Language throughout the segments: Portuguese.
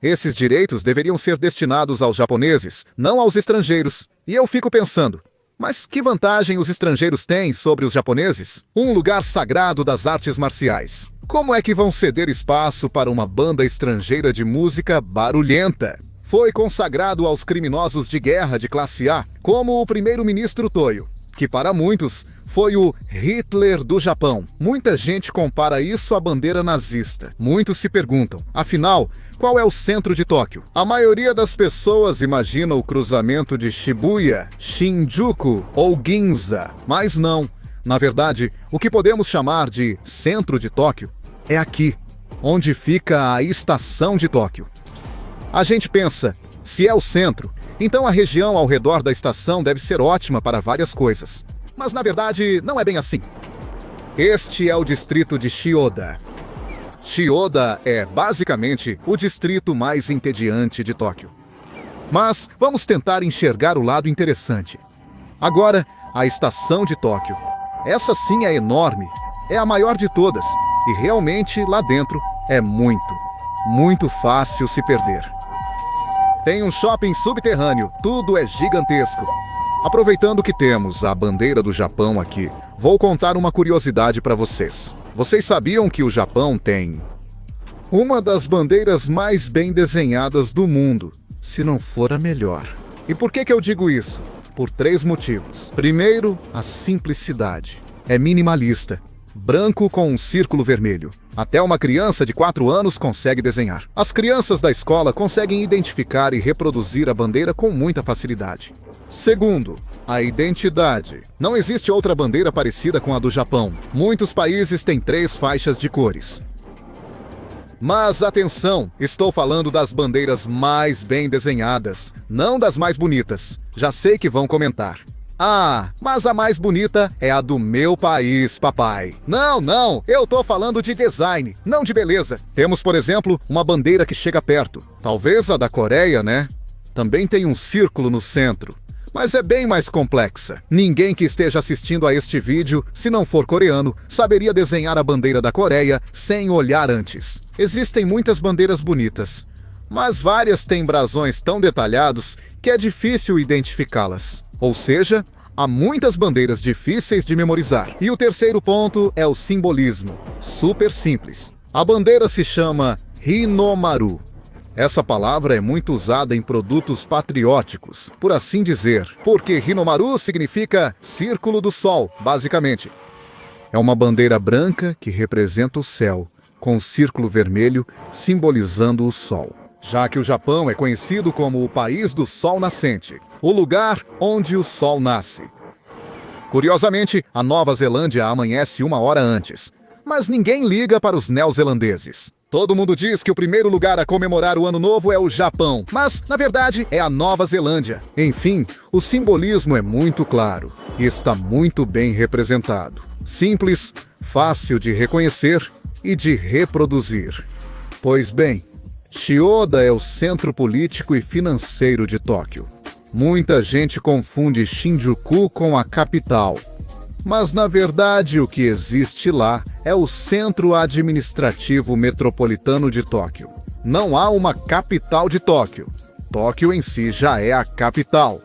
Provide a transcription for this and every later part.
Esses direitos deveriam ser destinados aos japoneses, não aos estrangeiros. E eu fico pensando, mas que vantagem os estrangeiros têm sobre os japoneses? Um lugar sagrado das artes marciais. Como é que vão ceder espaço para uma banda estrangeira de música barulhenta? Foi consagrado aos criminosos de guerra de classe A, como o primeiro-ministro Toyo, que para muitos foi o Hitler do Japão. Muita gente compara isso à bandeira nazista. Muitos se perguntam, afinal, qual é o centro de Tóquio? A maioria das pessoas imagina o cruzamento de Shibuya, Shinjuku ou Ginza, mas não. Na verdade, o que podemos chamar de centro de Tóquio é aqui, onde fica a estação de Tóquio. A gente pensa, se é o centro, então a região ao redor da estação deve ser ótima para várias coisas. Mas na verdade, não é bem assim. Este é o distrito de Chiyoda. Chiyoda é, basicamente, o distrito mais entediante de Tóquio. Mas vamos tentar enxergar o lado interessante. Agora, a estação de Tóquio. Essa sim é enorme, é a maior de todas, e realmente lá dentro é muito fácil se perder. Tem um shopping subterrâneo, tudo é gigantesco. Aproveitando que temos a bandeira do Japão aqui, vou contar uma curiosidade para vocês. Vocês sabiam que o Japão tem uma das bandeiras mais bem desenhadas do mundo, se não for a melhor. E por que eu digo isso? Por 3 motivos. Primeiro, a simplicidade. É minimalista. Branco com um círculo vermelho. Até uma criança de 4 anos consegue desenhar. As crianças da escola conseguem identificar e reproduzir a bandeira com muita facilidade. Segundo, a identidade. Não existe outra bandeira parecida com a do Japão. Muitos países têm 3 faixas de cores. Mas atenção, estou falando das bandeiras mais bem desenhadas, não das mais bonitas. Já sei que vão comentar. Ah, mas a mais bonita é a do meu país, papai. Não, eu tô falando de design, não de beleza. Temos, por exemplo, uma bandeira que chega perto. Talvez a da Coreia, né? Também tem um círculo no centro. Mas é bem mais complexa. Ninguém que esteja assistindo a este vídeo, se não for coreano, saberia desenhar a bandeira da Coreia sem olhar antes. Existem muitas bandeiras bonitas, mas várias têm brasões tão detalhados que é difícil identificá-las. Ou seja, há muitas bandeiras difíceis de memorizar. E o terceiro ponto é o simbolismo. Super simples. A bandeira se chama Hinomaru. Essa palavra é muito usada em produtos patrióticos, por assim dizer, porque Hinomaru significa Círculo do Sol, basicamente. É uma bandeira branca que representa o céu, com um círculo vermelho simbolizando o Sol. Já que o Japão é conhecido como o país do Sol nascente, o lugar onde o Sol nasce. Curiosamente, a Nova Zelândia amanhece 1 hora antes, mas ninguém liga para os neozelandeses. Todo mundo diz que o primeiro lugar a comemorar o Ano Novo é o Japão, mas, na verdade, é a Nova Zelândia. Enfim, o simbolismo é muito claro e está muito bem representado. Simples, fácil de reconhecer e de reproduzir. Pois bem, Chiyoda é o centro político e financeiro de Tóquio. Muita gente confunde Shinjuku com a capital. Mas, na verdade, o que existe lá é o Centro Administrativo Metropolitano de Tóquio. Não há uma capital de Tóquio. Tóquio em si já é a capital.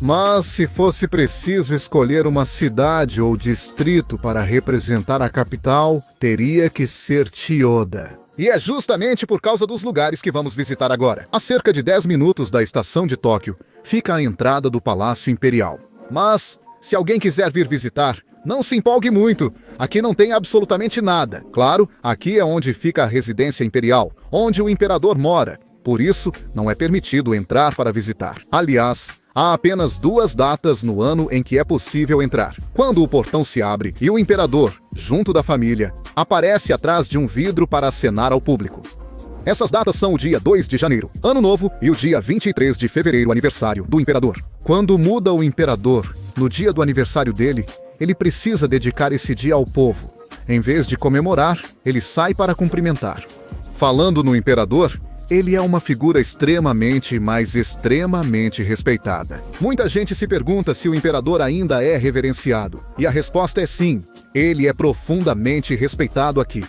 Mas, se fosse preciso escolher uma cidade ou distrito para representar a capital, teria que ser Chiyoda. E é justamente por causa dos lugares que vamos visitar agora. A cerca de 10 minutos da estação de Tóquio, fica a entrada do Palácio Imperial. Mas, se alguém quiser vir visitar, não se empolgue muito. Aqui não tem absolutamente nada. Claro, aqui é onde fica a residência imperial, onde o imperador mora. Por isso, não é permitido entrar para visitar. Aliás, há apenas 2 datas no ano em que é possível entrar. Quando o portão se abre e o imperador, junto da família, aparece atrás de um vidro para acenar ao público. Essas datas são o dia 2 de janeiro, Ano Novo, e o dia 23 de fevereiro, aniversário do imperador. Quando muda o imperador, no dia do aniversário dele, ele precisa dedicar esse dia ao povo. Em vez de comemorar, ele sai para cumprimentar. Falando no imperador, ele é uma figura extremamente, mas extremamente respeitada. Muita gente se pergunta se o imperador ainda é reverenciado. E a resposta é sim, ele é profundamente respeitado aqui.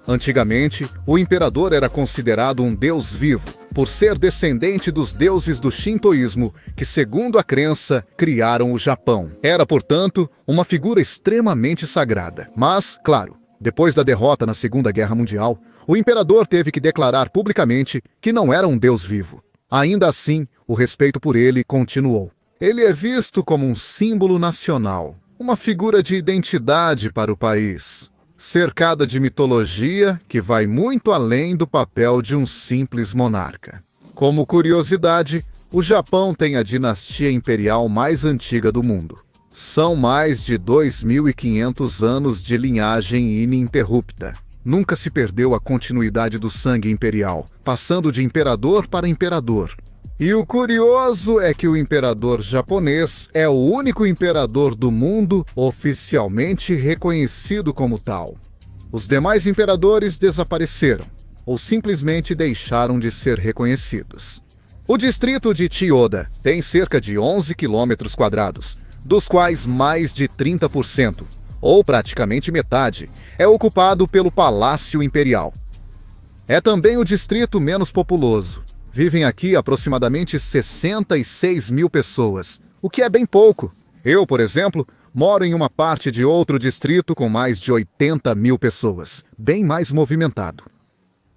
Antigamente, o imperador era considerado um deus vivo. por ser descendente dos deuses do shintoísmo que, segundo a crença, criaram o Japão. Era, portanto, uma figura extremamente sagrada. Mas, claro, depois da derrota na Segunda Guerra Mundial, o imperador teve que declarar publicamente que não era um deus vivo. Ainda assim, o respeito por ele continuou. Ele é visto como um símbolo nacional, uma figura de identidade para o país, cercada de mitologia que vai muito além do papel de um simples monarca. Como curiosidade, o Japão tem a dinastia imperial mais antiga do mundo. São mais de 2.500 anos de linhagem ininterrupta. Nunca se perdeu a continuidade do sangue imperial, passando de imperador para imperador. E o curioso é que o imperador japonês é o único imperador do mundo oficialmente reconhecido como tal. Os demais imperadores desapareceram, ou simplesmente deixaram de ser reconhecidos. O distrito de Chiyoda tem cerca de 11 quilômetros quadrados, dos quais mais de 30%, ou praticamente metade, é ocupado pelo Palácio Imperial. É também o distrito menos populoso. Vivem aqui aproximadamente 66 mil pessoas, o que é bem pouco. Eu, por exemplo, moro em uma parte de outro distrito com mais de 80 mil pessoas, bem mais movimentado.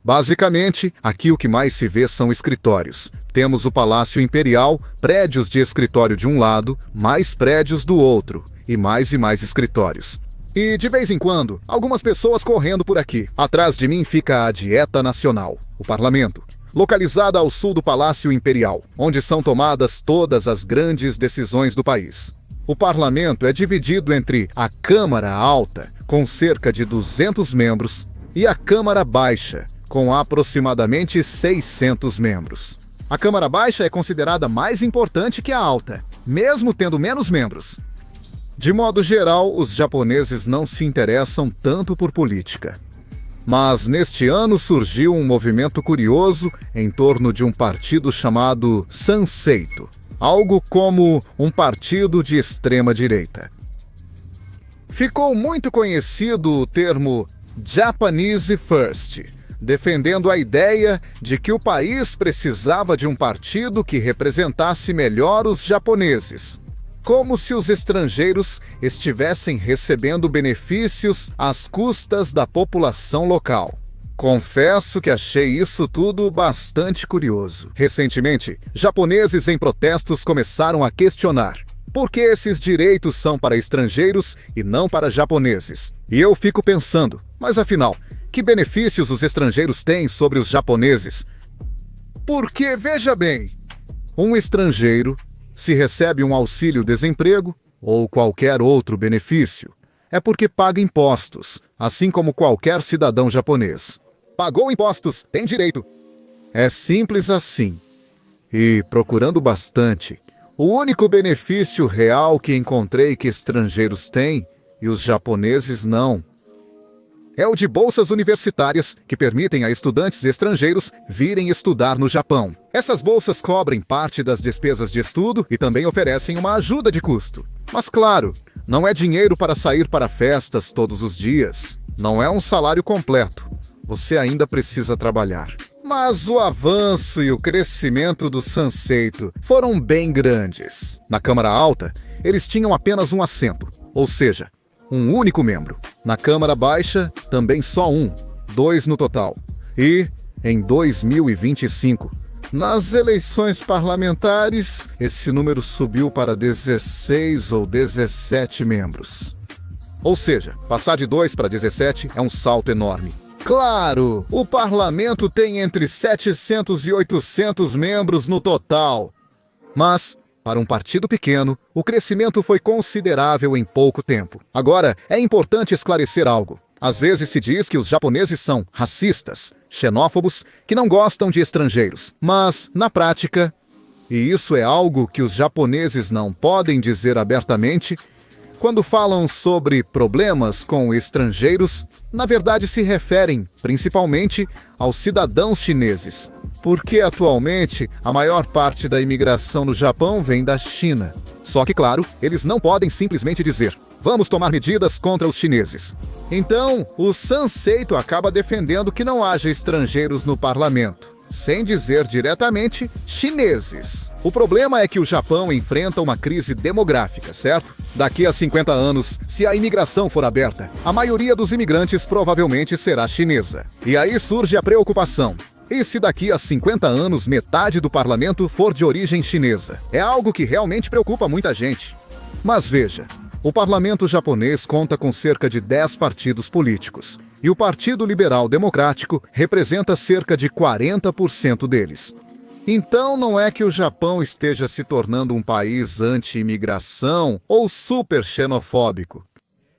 Basicamente, aqui o que mais se vê são escritórios. Temos o Palácio Imperial, prédios de escritório de um lado, mais prédios do outro, e mais escritórios. E, de vez em quando, algumas pessoas correndo por aqui. Atrás de mim fica a Dieta Nacional, o Parlamento, localizada ao sul do Palácio Imperial, onde são tomadas todas as grandes decisões do país. O parlamento é dividido entre a Câmara Alta, com cerca de 200 membros, e a Câmara Baixa, com aproximadamente 600 membros. A Câmara Baixa é considerada mais importante que a Alta, mesmo tendo menos membros. De modo geral, os japoneses não se interessam tanto por política. Mas neste ano surgiu um movimento curioso em torno de um partido chamado Sanseito, algo como um partido de extrema-direita. Ficou muito conhecido o termo Japanese First, defendendo a ideia de que o país precisava de um partido que representasse melhor os japoneses, como se os estrangeiros estivessem recebendo benefícios às custas da população local. Confesso que achei isso tudo bastante curioso. Recentemente, japoneses em protestos começaram a questionar por que esses direitos são para estrangeiros e não para japoneses. E eu fico pensando, mas afinal, que benefícios os estrangeiros têm sobre os japoneses? Porque, veja bem, um estrangeiro, se recebe um auxílio-desemprego ou qualquer outro benefício, é porque paga impostos, assim como qualquer cidadão japonês. Pagou impostos, tem direito. É simples assim. E, procurando bastante, o único benefício real que encontrei que estrangeiros têm e os japoneses não é o de bolsas universitárias que permitem a estudantes estrangeiros virem estudar no Japão. Essas bolsas cobrem parte das despesas de estudo e também oferecem uma ajuda de custo. Mas claro, não é dinheiro para sair para festas todos os dias. Não é um salário completo. Você ainda precisa trabalhar. Mas o avanço e o crescimento do Sanseito foram bem grandes. Na Câmara Alta, eles tinham apenas um assento, ou seja, um único membro. Na Câmara Baixa, também só um, 2 no total. E, em 2025, nas eleições parlamentares, esse número subiu para 16 ou 17 membros. Ou seja, passar de 2 para 17 é um salto enorme. Claro, o parlamento tem entre 700 e 800 membros no total. Mas, para um partido pequeno, o crescimento foi considerável em pouco tempo. Agora, é importante esclarecer algo. Às vezes se diz que os japoneses são racistas, xenófobos, que não gostam de estrangeiros. Mas, na prática, e isso é algo que os japoneses não podem dizer abertamente, quando falam sobre problemas com estrangeiros, na verdade se referem principalmente aos cidadãos chineses, porque atualmente a maior parte da imigração no Japão vem da China. Só que, claro, eles não podem simplesmente dizer: vamos tomar medidas contra os chineses. Então, o Sanseito acaba defendendo que não haja estrangeiros no parlamento. sem dizer diretamente chineses. O problema é que o Japão enfrenta uma crise demográfica, certo? Daqui a 50 anos, se a imigração for aberta, a maioria dos imigrantes provavelmente será chinesa. E aí surge a preocupação. E se daqui a 50 anos metade do parlamento for de origem chinesa? É algo que realmente preocupa muita gente. Mas veja, o parlamento japonês conta com cerca de 10 partidos políticos, e o Partido Liberal Democrático representa cerca de 40% deles. Então não é que o Japão esteja se tornando um país anti-imigração ou super xenofóbico.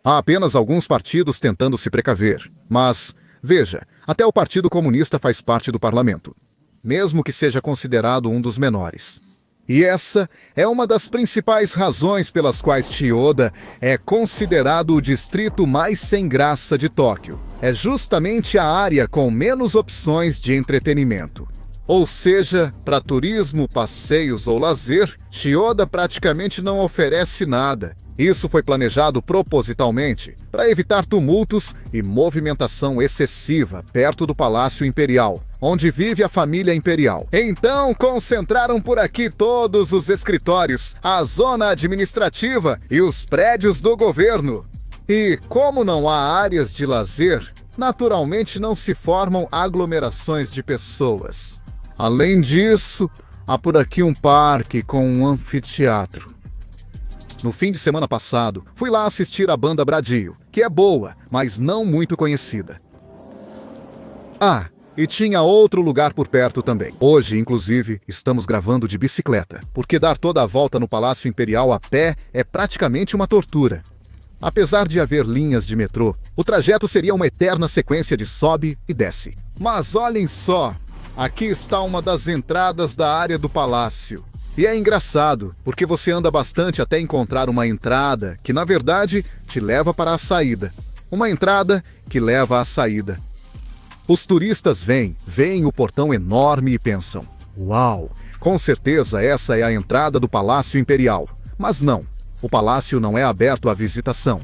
Há apenas alguns partidos tentando se precaver, mas, veja, até o Partido Comunista faz parte do parlamento, mesmo que seja considerado um dos menores. E essa é uma das principais razões pelas quais Chiyoda é considerado o distrito mais sem graça de Tóquio. É justamente a área com menos opções de entretenimento. Ou seja, para turismo, passeios ou lazer, Chiyoda praticamente não oferece nada. Isso foi planejado propositalmente para evitar tumultos e movimentação excessiva perto do Palácio Imperial, onde vive a família imperial. Então, concentraram por aqui todos os escritórios, a zona administrativa e os prédios do governo. E como não há áreas de lazer, naturalmente não se formam aglomerações de pessoas. Além disso, há por aqui um parque com um anfiteatro. No fim de semana passado, fui lá assistir a banda Braddio, que é boa, mas não muito conhecida. Ah, e tinha outro lugar por perto também. Hoje, inclusive, estamos gravando de bicicleta, porque dar toda a volta no Palácio Imperial a pé é praticamente uma tortura. Apesar de haver linhas de metrô, o trajeto seria uma eterna sequência de sobe e desce. Mas olhem só! Aqui está uma das entradas da área do palácio. E é engraçado, porque você anda bastante até encontrar uma entrada que, na verdade, te leva para a saída. Uma entrada que leva à saída. Os turistas veem o portão enorme e pensam: uau, com certeza essa é a entrada do Palácio Imperial. Mas não, o palácio não é aberto à visitação.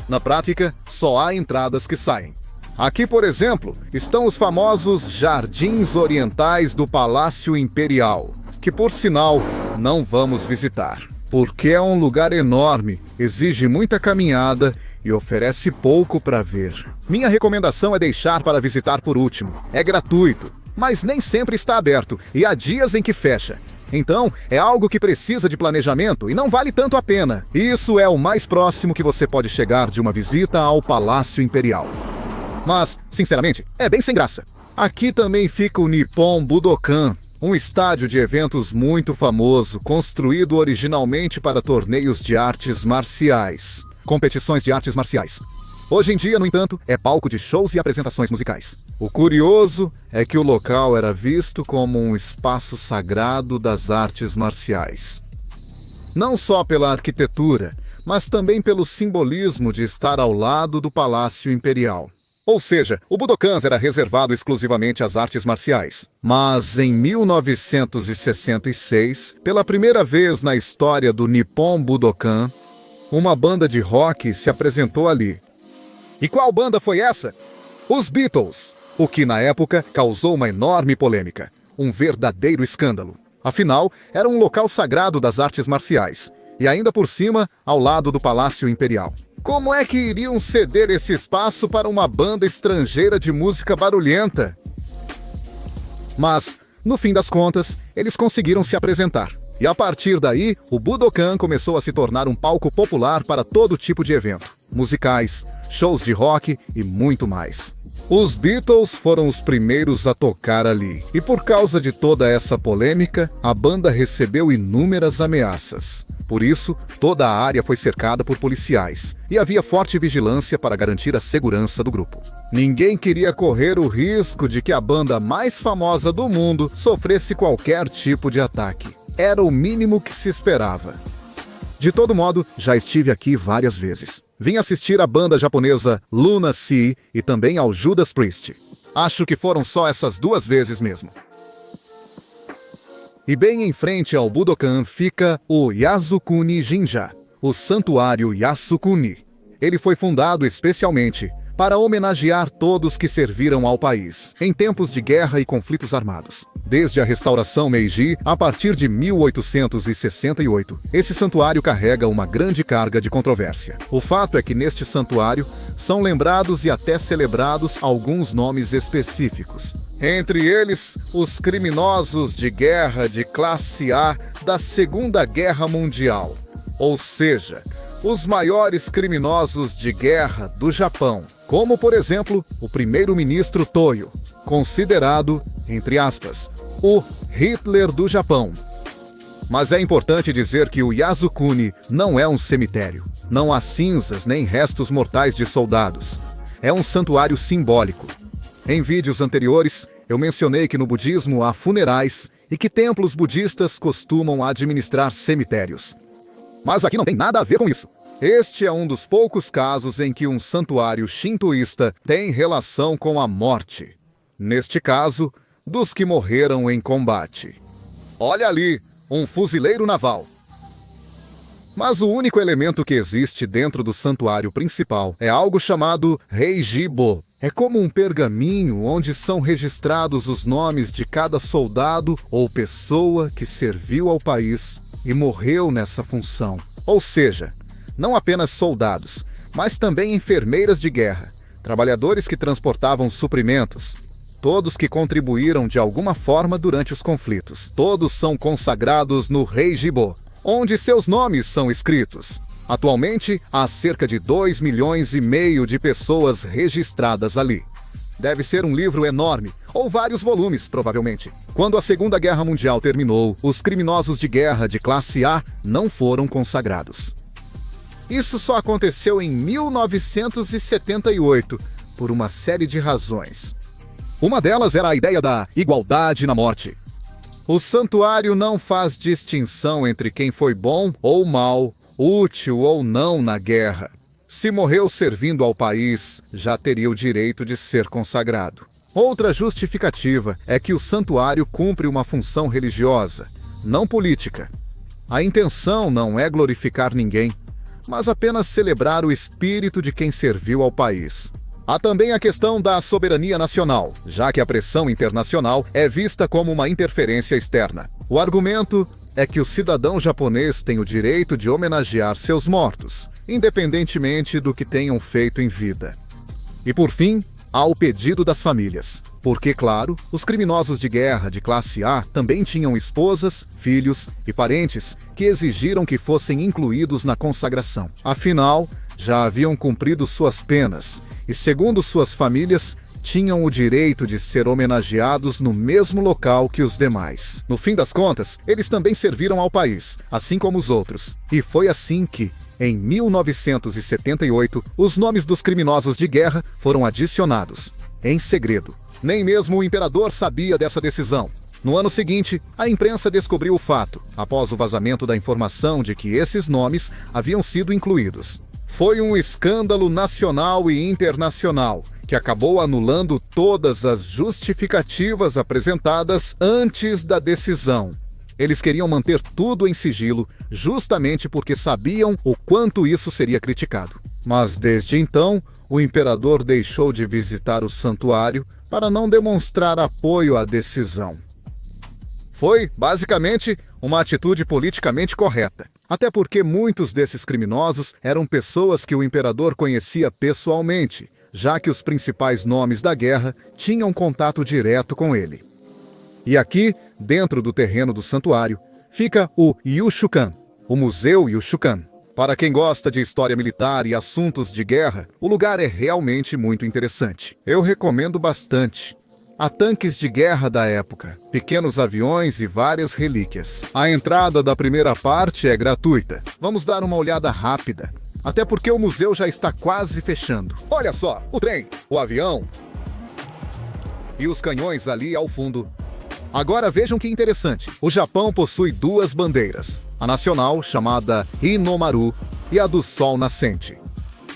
Na prática, só há entradas que saem. Aqui, por exemplo, estão os famosos Jardins Orientais do Palácio Imperial, que, por sinal, não vamos visitar, porque é um lugar enorme, exige muita caminhada e oferece pouco para ver. Minha recomendação é deixar para visitar por último. É gratuito, mas nem sempre está aberto e há dias em que fecha. Então, é algo que precisa de planejamento e não vale tanto a pena. Isso é o mais próximo que você pode chegar de uma visita ao Palácio Imperial. Mas, sinceramente, é bem sem graça. Aqui também fica o Nippon Budokan, um estádio de eventos muito famoso, construído originalmente para torneios de artes marciais. Competições de artes marciais. Hoje em dia, no entanto, é palco de shows e apresentações musicais. O curioso é que o local era visto como um espaço sagrado das artes marciais. Não só pela arquitetura, mas também pelo simbolismo de estar ao lado do Palácio Imperial. Ou seja, o Budokan era reservado exclusivamente às artes marciais. Mas em 1966, pela primeira vez na história do Nippon Budokan, uma banda de rock se apresentou ali. E qual banda foi essa? Os Beatles, o que na época causou uma enorme polêmica, um verdadeiro escândalo. Afinal, era um local sagrado das artes marciais, e ainda por cima, ao lado do Palácio Imperial. Como é que iriam ceder esse espaço para uma banda estrangeira de música barulhenta? Mas, no fim das contas, eles conseguiram se apresentar. E a partir daí, o Budokan começou a se tornar um palco popular para todo tipo de evento. Musicais, shows de rock e muito mais. Os Beatles foram os primeiros a tocar ali. E por causa de toda essa polêmica, a banda recebeu inúmeras ameaças. Por isso, toda a área foi cercada por policiais, e havia forte vigilância para garantir a segurança do grupo. Ninguém queria correr o risco de que a banda mais famosa do mundo sofresse qualquer tipo de ataque. Era o mínimo que se esperava. De todo modo, já estive aqui várias vezes. Vim assistir a banda japonesa Luna Sea e também ao Judas Priest. Acho que foram só essas 2 vezes mesmo. E bem em frente ao Budokan fica o Yasukuni Jinja, o Santuário Yasukuni. Ele foi fundado especialmente para homenagear todos que serviram ao país em tempos de guerra e conflitos armados. Desde a restauração Meiji, a partir de 1868, esse santuário carrega uma grande carga de controvérsia. O fato é que neste santuário são lembrados e até celebrados alguns nomes específicos. Entre eles, os criminosos de guerra de classe A da Segunda Guerra Mundial, ou seja, os maiores criminosos de guerra do Japão, como, por exemplo, o primeiro-ministro Toyo, considerado, entre aspas, o Hitler do Japão. Mas é importante dizer que o Yasukuni não é um cemitério. Não há cinzas nem restos mortais de soldados. É um santuário simbólico. Em vídeos anteriores, eu mencionei que no budismo há funerais e que templos budistas costumam administrar cemitérios. Mas aqui não tem nada a ver com isso. Este é um dos poucos casos em que um santuário shintoísta tem relação com a morte. Neste caso, dos que morreram em combate. Olha ali, um fuzileiro naval. Mas o único elemento que existe dentro do santuário principal é algo chamado Reijibo. É como um pergaminho onde são registrados os nomes de cada soldado ou pessoa que serviu ao país e morreu nessa função. Ou seja, não apenas soldados, mas também enfermeiras de guerra, trabalhadores que transportavam suprimentos, todos que contribuíram de alguma forma durante os conflitos. Todos são consagrados no Reijibo, onde seus nomes são escritos. Atualmente, há cerca de 2,5 milhões de pessoas registradas ali. Deve ser um livro enorme, ou vários volumes, provavelmente. Quando a Segunda Guerra Mundial terminou, os criminosos de guerra de classe A não foram consagrados. Isso só aconteceu em 1978, por uma série de razões. Uma delas era a ideia da igualdade na morte. O santuário não faz distinção entre quem foi bom ou mal, útil ou não na guerra. Se morreu servindo ao país, já teria o direito de ser consagrado. Outra justificativa é que o santuário cumpre uma função religiosa, não política. A intenção não é glorificar ninguém, mas apenas celebrar o espírito de quem serviu ao país. Há também a questão da soberania nacional, já que a pressão internacional é vista como uma interferência externa. O argumento é que o cidadão japonês tem o direito de homenagear seus mortos, independentemente do que tenham feito em vida. E por fim, há o pedido das famílias, porque, claro, os criminosos de guerra de classe A também tinham esposas, filhos e parentes que exigiram que fossem incluídos na consagração. Afinal, já haviam cumprido suas penas e, segundo suas famílias, tinham o direito de ser homenageados no mesmo local que os demais. No fim das contas, eles também serviram ao país, assim como os outros. E foi assim que, em 1978, os nomes dos criminosos de guerra foram adicionados, em segredo. Nem mesmo o imperador sabia dessa decisão. No ano seguinte, a imprensa descobriu o fato, após o vazamento da informação de que esses nomes haviam sido incluídos. Foi um escândalo nacional e internacional, que acabou anulando todas as justificativas apresentadas antes da decisão. Eles queriam manter tudo em sigilo, justamente porque sabiam o quanto isso seria criticado. Mas desde então, o imperador deixou de visitar o santuário para não demonstrar apoio à decisão. Foi, basicamente, uma atitude politicamente correta. Até porque muitos desses criminosos eram pessoas que o imperador conhecia pessoalmente, já que os principais nomes da guerra tinham contato direto com ele. E aqui, dentro do terreno do santuário, fica o Yushukan, o Museu Yushukan. Para quem gosta de história militar e assuntos de guerra, o lugar é realmente muito interessante. Eu recomendo bastante. Há tanques de guerra da época, pequenos aviões e várias relíquias. A entrada da primeira parte é gratuita. Vamos dar uma olhada rápida, até porque o museu já está quase fechando. Olha só, o trem, o avião e os canhões ali ao fundo. Agora vejam que interessante. O Japão possui duas bandeiras, a nacional, chamada Hinomaru, e a do Sol Nascente.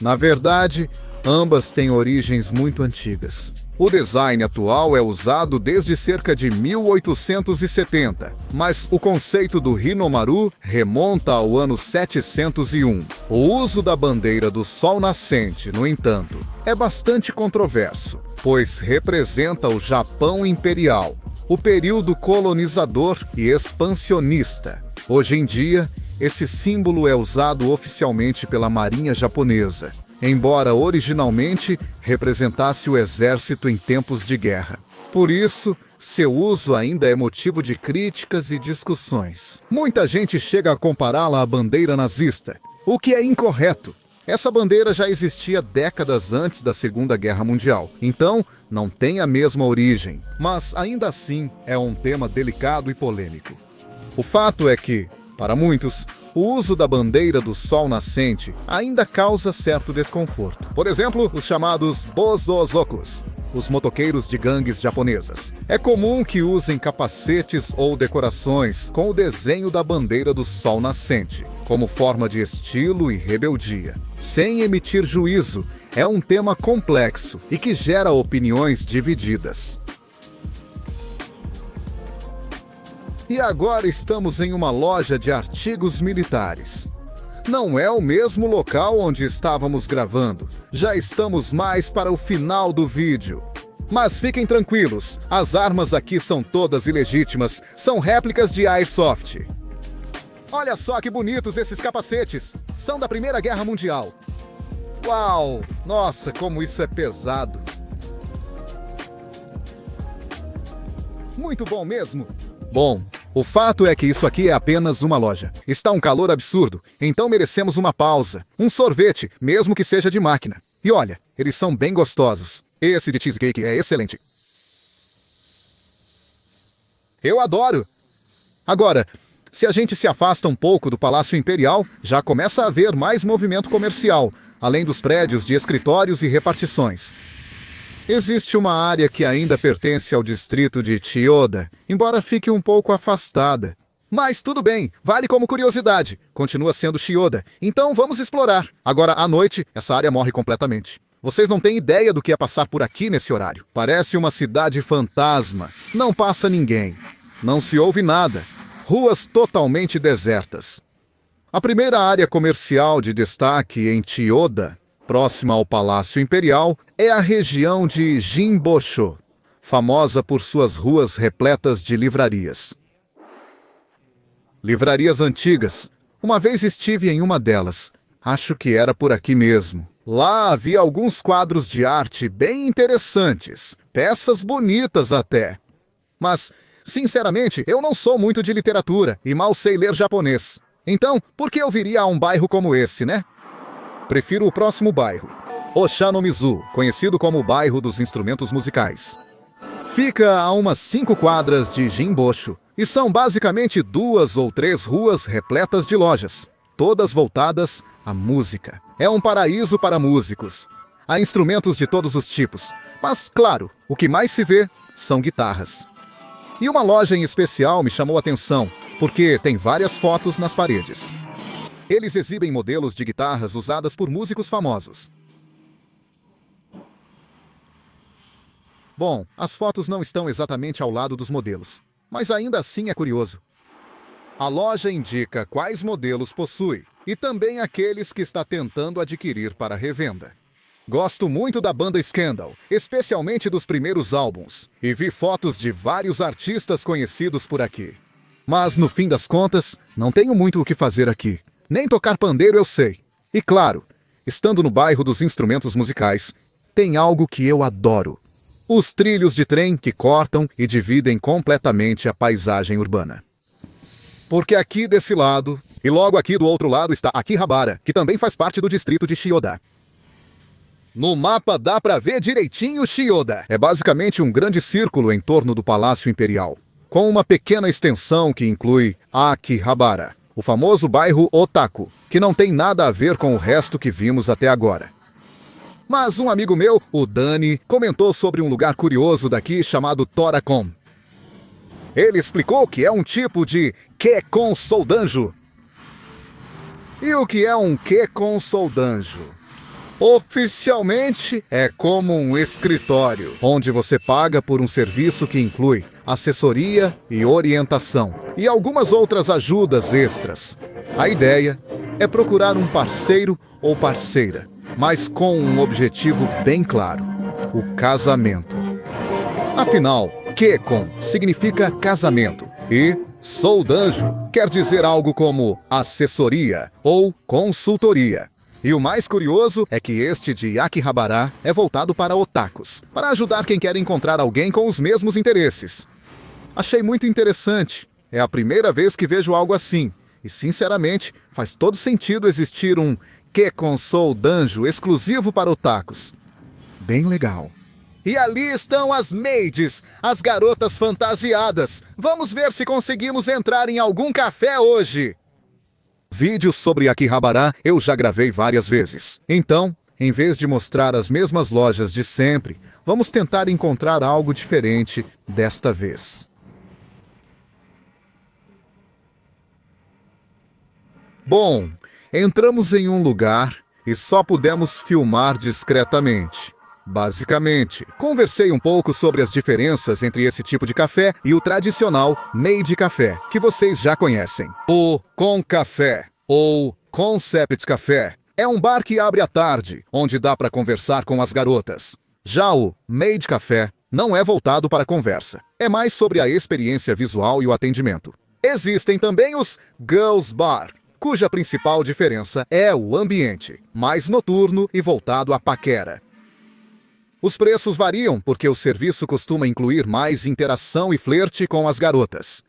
Na verdade, ambas têm origens muito antigas. O design atual é usado desde cerca de 1870, mas o conceito do Hinomaru remonta ao ano 701. O uso da bandeira do Sol Nascente, no entanto, é bastante controverso, pois representa o Japão imperial, o período colonizador e expansionista. Hoje em dia, esse símbolo é usado oficialmente pela Marinha Japonesa, embora originalmente representasse o exército em tempos de guerra. Por isso, seu uso ainda é motivo de críticas e discussões. Muita gente chega a compará-la à bandeira nazista, o que é incorreto. Essa bandeira já existia décadas antes da Segunda Guerra Mundial, então não tem a mesma origem. Mas ainda assim é um tema delicado e polêmico. O fato é que, para muitos, o uso da bandeira do Sol Nascente ainda causa certo desconforto. Por exemplo, os chamados Bozozokus, os motoqueiros de gangues japonesas. É comum que usem capacetes ou decorações com o desenho da bandeira do Sol Nascente, como forma de estilo e rebeldia. Sem emitir juízo, é um tema complexo e que gera opiniões divididas. E agora estamos em uma loja de artigos militares. Não é o mesmo local onde estávamos gravando. Já estamos mais para o final do vídeo. Mas fiquem tranquilos, as armas aqui são todas ilegítimas, são réplicas de Airsoft. Olha só que bonitos esses capacetes, são da Primeira Guerra Mundial. Uau, nossa, como isso é pesado. Muito bom mesmo. Bom, o fato é que isso aqui é apenas uma loja. Está um calor absurdo, então merecemos uma pausa. Um sorvete, mesmo que seja de máquina. E olha, eles são bem gostosos. Esse de cheesecake é excelente. Eu adoro! Agora, se a gente se afasta um pouco do Palácio Imperial, já começa a haver mais movimento comercial, além dos prédios de escritórios e repartições. Existe uma área que ainda pertence ao distrito de Chiyoda, embora fique um pouco afastada. Mas tudo bem, vale como curiosidade. Continua sendo Chiyoda, então vamos explorar. Agora, à noite, essa área morre completamente. Vocês não têm ideia do que é passar por aqui nesse horário. Parece uma cidade fantasma. Não passa ninguém. Não se ouve nada. Ruas totalmente desertas. A primeira área comercial de destaque em Chiyoda, próxima ao Palácio Imperial, é a região de Jinbosho, famosa por suas ruas repletas de livrarias. Livrarias antigas. Uma vez estive em uma delas. Acho que era por aqui mesmo. Lá havia alguns quadros de arte bem interessantes, peças bonitas até. Mas, sinceramente, eu não sou muito de literatura e mal sei ler japonês. Então, por que eu viria a um bairro como esse, né? Prefiro o próximo bairro, Oshanomizu, conhecido como o bairro dos instrumentos musicais. Fica a umas 5 quadras de Jinbosho e são basicamente 2 ou 3 ruas repletas de lojas, todas voltadas à música. É um paraíso para músicos. Há instrumentos de todos os tipos, mas, claro, o que mais se vê são guitarras. E uma loja em especial me chamou a atenção, porque tem várias fotos nas paredes. Eles exibem modelos de guitarras usadas por músicos famosos. Bom, as fotos não estão exatamente ao lado dos modelos, mas ainda assim é curioso. A loja indica quais modelos possui e também aqueles que está tentando adquirir para revenda. Gosto muito da banda Scandal, especialmente dos primeiros álbuns, e vi fotos de vários artistas conhecidos por aqui. Mas, no fim das contas, não tenho muito o que fazer aqui. Nem tocar pandeiro eu sei. E claro, estando no bairro dos instrumentos musicais, tem algo que eu adoro. Os trilhos de trem que cortam e dividem completamente a paisagem urbana. Porque aqui desse lado, e logo aqui do outro lado está Akihabara, que também faz parte do distrito de Chiyoda. No mapa dá pra ver direitinho Chiyoda. É basicamente um grande círculo em torno do Palácio Imperial, com uma pequena extensão que inclui Akihabara, o famoso bairro Otaku, que não tem nada a ver com o resto que vimos até agora. Mas um amigo meu, o Dani, comentou sobre um lugar curioso daqui chamado Torakon. Ele explicou que é um tipo de Kekkon Soudanjo. E o que é um Kekkon Soudanjo? Oficialmente, é como um escritório, onde você paga por um serviço que inclui assessoria e orientação, e algumas outras ajudas extras. A ideia é procurar um parceiro ou parceira, mas com um objetivo bem claro: o casamento. Afinal, Kekon significa casamento e Soudanjo quer dizer algo como assessoria ou consultoria. E o mais curioso é que este de Akihabara é voltado para otakus, para ajudar quem quer encontrar alguém com os mesmos interesses. Achei muito interessante. É a primeira vez que vejo algo assim. E, sinceramente, faz todo sentido existir um Kekon Soudanjo exclusivo para otakus. Bem legal. E ali estão as maids, as garotas fantasiadas. Vamos ver se conseguimos entrar em algum café hoje. Vídeos sobre Akihabara eu já gravei várias vezes. Então, em vez de mostrar as mesmas lojas de sempre, vamos tentar encontrar algo diferente desta vez. Bom, entramos em um lugar e só pudemos filmar discretamente. Basicamente, conversei um pouco sobre as diferenças entre esse tipo de café e o tradicional Maid Café, que vocês já conhecem. O Concafé, ou Concept Café, é um bar que abre à tarde, onde dá para conversar com as garotas. Já o Maid Café não é voltado para conversa, é mais sobre a experiência visual e o atendimento. Existem também os Girls Bar, cuja principal diferença é o ambiente, mais noturno e voltado à paquera. Os preços variam porque o serviço costuma incluir mais interação e flerte com as garotas.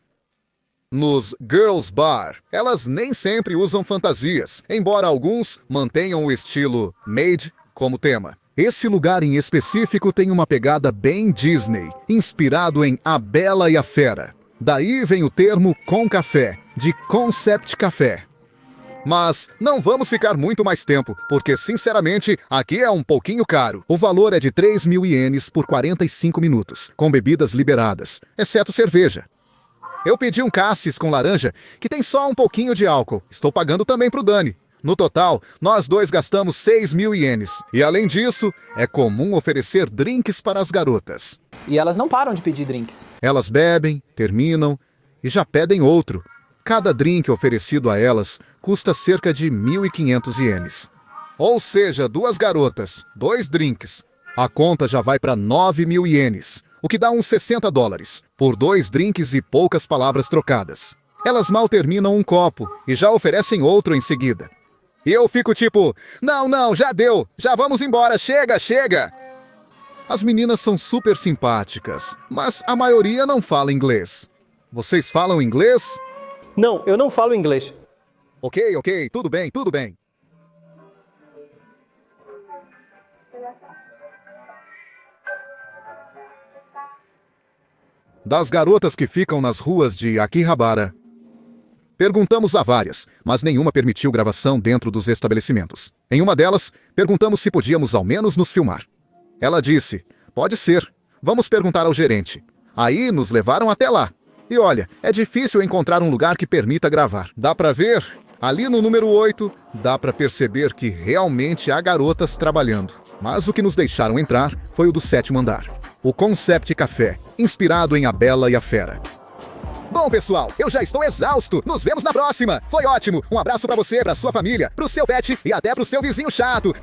Nos Girls Bar, elas nem sempre usam fantasias, embora alguns mantenham o estilo maid como tema. Esse lugar em específico tem uma pegada bem Disney, inspirado em A Bela e a Fera. Daí vem o termo Concafé, de Concept Café. Mas não vamos ficar muito mais tempo, porque, sinceramente, aqui é um pouquinho caro. O valor é de 3.000 ienes por 45 minutos, com bebidas liberadas, exceto cerveja. Eu pedi um cassis com laranja, que tem só um pouquinho de álcool. Estou pagando também pro Dani. No total, nós dois gastamos 6.000 ienes. E, além disso, é comum oferecer drinks para as garotas. E elas não param de pedir drinks. Elas bebem, terminam e já pedem outro. Cada drink oferecido a elas custa cerca de 1.500 ienes. Ou seja, 2 garotas, 2 drinks. A conta já vai para 9.000 ienes, o que dá uns $60, por 2 drinks e poucas palavras trocadas. Elas mal terminam um copo e já oferecem outro em seguida. E eu fico tipo, não, já deu, já vamos embora, chega! As meninas são super simpáticas, mas a maioria não fala inglês. Vocês falam inglês? Não, eu não falo inglês. Ok, tudo bem. Das garotas que ficam nas ruas de Akihabara, perguntamos a várias, mas nenhuma permitiu gravação dentro dos estabelecimentos. Em uma delas, perguntamos se podíamos ao menos nos filmar. Ela disse, pode ser, vamos perguntar ao gerente. Aí nos levaram até lá. E olha, é difícil encontrar um lugar que permita gravar. Dá pra ver? Ali no número 8, dá pra perceber que realmente há garotas trabalhando. Mas o que nos deixaram entrar foi o do 7º andar. O Concept Café, inspirado em A Bela e a Fera. Bom, pessoal, eu já estou exausto. Nos vemos na próxima. Foi ótimo. Um abraço pra você, pra sua família, pro seu pet e até pro seu vizinho chato.